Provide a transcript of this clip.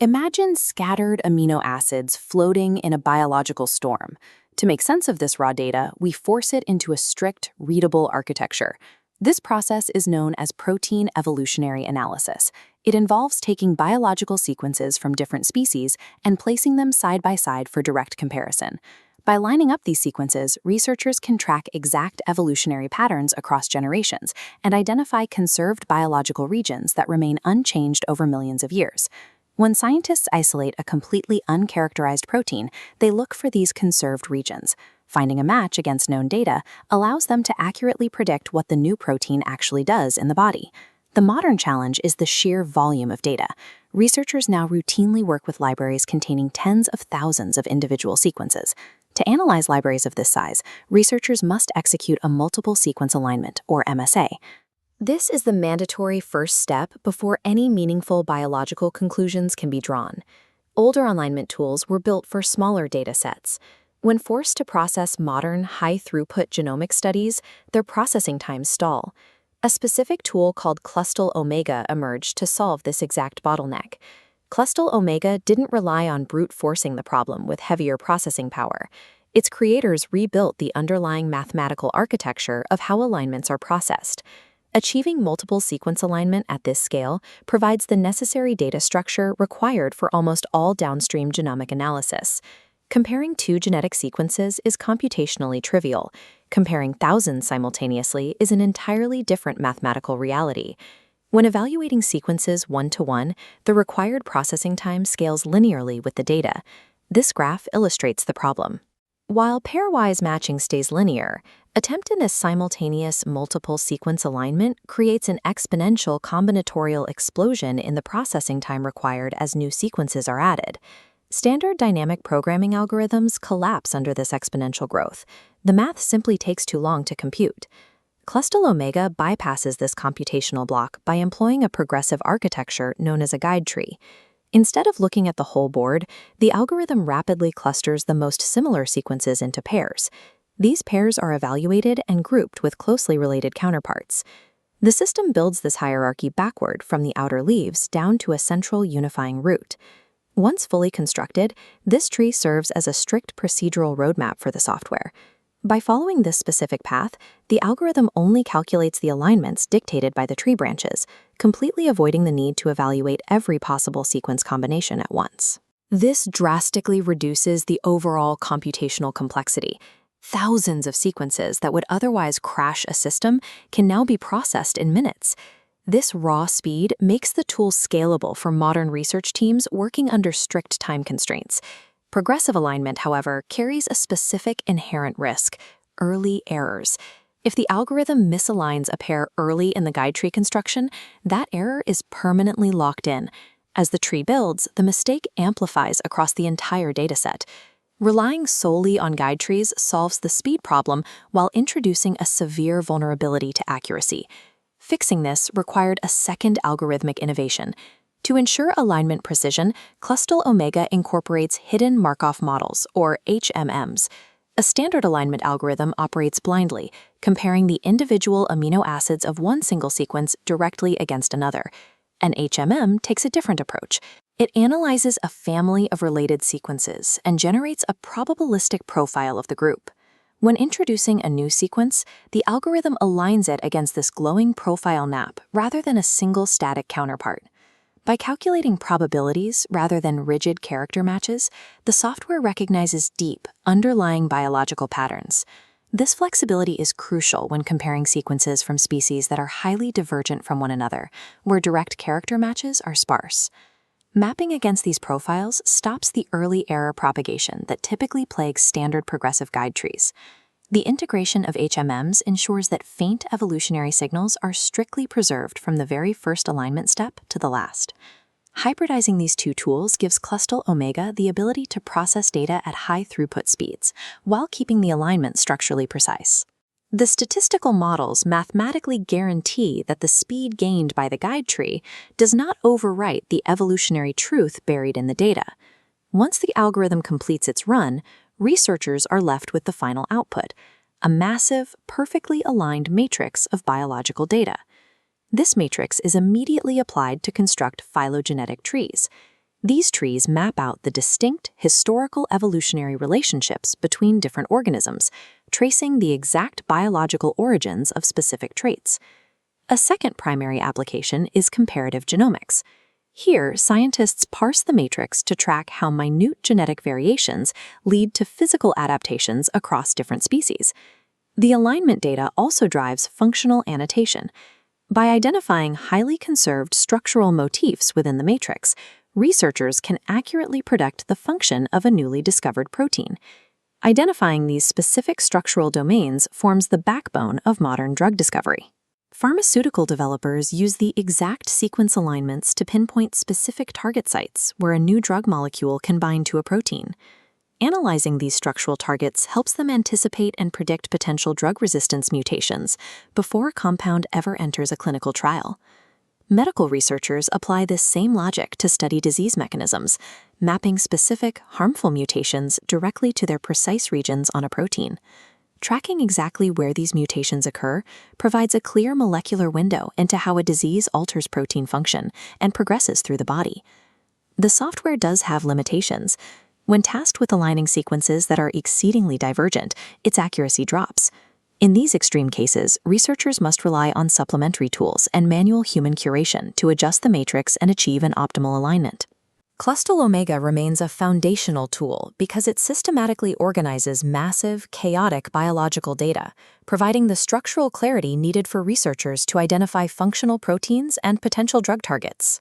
Imagine scattered amino acids floating in a biological storm. To make sense of this raw data, we force it into a strict, readable architecture. This process is known as protein evolutionary analysis. It involves taking biological sequences from different species and placing them side by side for direct comparison. By lining up these sequences, researchers can track exact evolutionary patterns across generations and identify conserved biological regions that remain unchanged over millions of years. When scientists isolate a completely uncharacterized protein, they look for these conserved regions. Finding a match against known data allows them to accurately predict what the new protein actually does in the body. The modern challenge is the sheer volume of data. Researchers now routinely work with libraries containing tens of thousands of individual sequences. To analyze libraries of this size, researchers must execute a multiple sequence alignment, or MSA. This is the mandatory first step before any meaningful biological conclusions can be drawn. Older alignment tools were built for smaller data sets. When forced to process modern, high-throughput genomic studies, their processing times stall. A specific tool called Clustal Omega emerged to solve this exact bottleneck. Clustal Omega didn't rely on brute forcing the problem with heavier processing power. Its creators rebuilt the underlying mathematical architecture of how alignments are processed. Achieving multiple sequence alignment at this scale provides the necessary data structure required for almost all downstream genomic analysis. Comparing two genetic sequences is computationally trivial. Comparing thousands simultaneously is an entirely different mathematical reality. When evaluating sequences one-to-one, the required processing time scales linearly with the data. This graph illustrates the problem. While pairwise matching stays linear, attempting this simultaneous multiple sequence alignment creates an exponential combinatorial explosion in the processing time required as new sequences are added. Standard dynamic programming algorithms collapse under this exponential growth. The math simply takes too long to compute. Clustal Omega bypasses this computational block by employing a progressive architecture known as a guide tree. Instead of looking at the whole board, the algorithm rapidly clusters the most similar sequences into pairs. These pairs are evaluated and grouped with closely related counterparts. The system builds this hierarchy backward from the outer leaves down to a central unifying root. Once fully constructed, this tree serves as a strict procedural roadmap for the software. By following this specific path, the algorithm only calculates the alignments dictated by the tree branches, completely avoiding the need to evaluate every possible sequence combination at once. This drastically reduces the overall computational complexity. Thousands of sequences that would otherwise crash a system can now be processed in minutes. This raw speed makes the tool scalable for modern research teams working under strict time constraints. Progressive alignment, however, carries a specific inherent risk: early errors. If the algorithm misaligns a pair early in the guide tree construction, that error is permanently locked in. As the tree builds, the mistake amplifies across the entire dataset. Relying solely on guide trees solves the speed problem while introducing a severe vulnerability to accuracy. Fixing this required a second algorithmic innovation. To ensure alignment precision, Clustal Omega incorporates hidden Markov models, or HMMs. A standard alignment algorithm operates blindly, comparing the individual amino acids of one single sequence directly against another. An HMM takes a different approach. It analyzes a family of related sequences and generates a probabilistic profile of the group. When introducing a new sequence, the algorithm aligns it against this glowing profile map rather than a single static counterpart. By calculating probabilities rather than rigid character matches, the software recognizes deep, underlying biological patterns. This flexibility is crucial when comparing sequences from species that are highly divergent from one another, where direct character matches are sparse. Mapping against these profiles stops the early error propagation that typically plagues standard progressive guide trees. The integration of HMMs ensures that faint evolutionary signals are strictly preserved from the very first alignment step to the last. Hybridizing these two tools gives Clustal Omega the ability to process data at high throughput speeds, while keeping the alignment structurally precise. The statistical models mathematically guarantee that the speed gained by the guide tree does not overwrite the evolutionary truth buried in the data. Once the algorithm completes its run, researchers are left with the final output: a massive, perfectly aligned matrix of biological data. This matrix is immediately applied to construct phylogenetic trees. These trees map out the distinct historical evolutionary relationships between different organisms, tracing the exact biological origins of specific traits. A second primary application is comparative genomics. Here, scientists parse the matrix to track how minute genetic variations lead to physical adaptations across different species. The alignment data also drives functional annotation. By identifying highly conserved structural motifs within the matrix, researchers can accurately predict the function of a newly discovered protein. Identifying these specific structural domains forms the backbone of modern drug discovery. Pharmaceutical developers use the exact sequence alignments to pinpoint specific target sites where a new drug molecule can bind to a protein. Analyzing these structural targets helps them anticipate and predict potential drug resistance mutations before a compound ever enters a clinical trial. Medical researchers apply this same logic to study disease mechanisms, mapping specific, harmful mutations directly to their precise regions on a protein. Tracking exactly where these mutations occur provides a clear molecular window into how a disease alters protein function and progresses through the body. The software does have limitations. When tasked with aligning sequences that are exceedingly divergent, its accuracy drops. In these extreme cases, researchers must rely on supplementary tools and manual human curation to adjust the matrix and achieve an optimal alignment. Clustal Omega remains a foundational tool because it systematically organizes massive, chaotic biological data, providing the structural clarity needed for researchers to identify functional proteins and potential drug targets.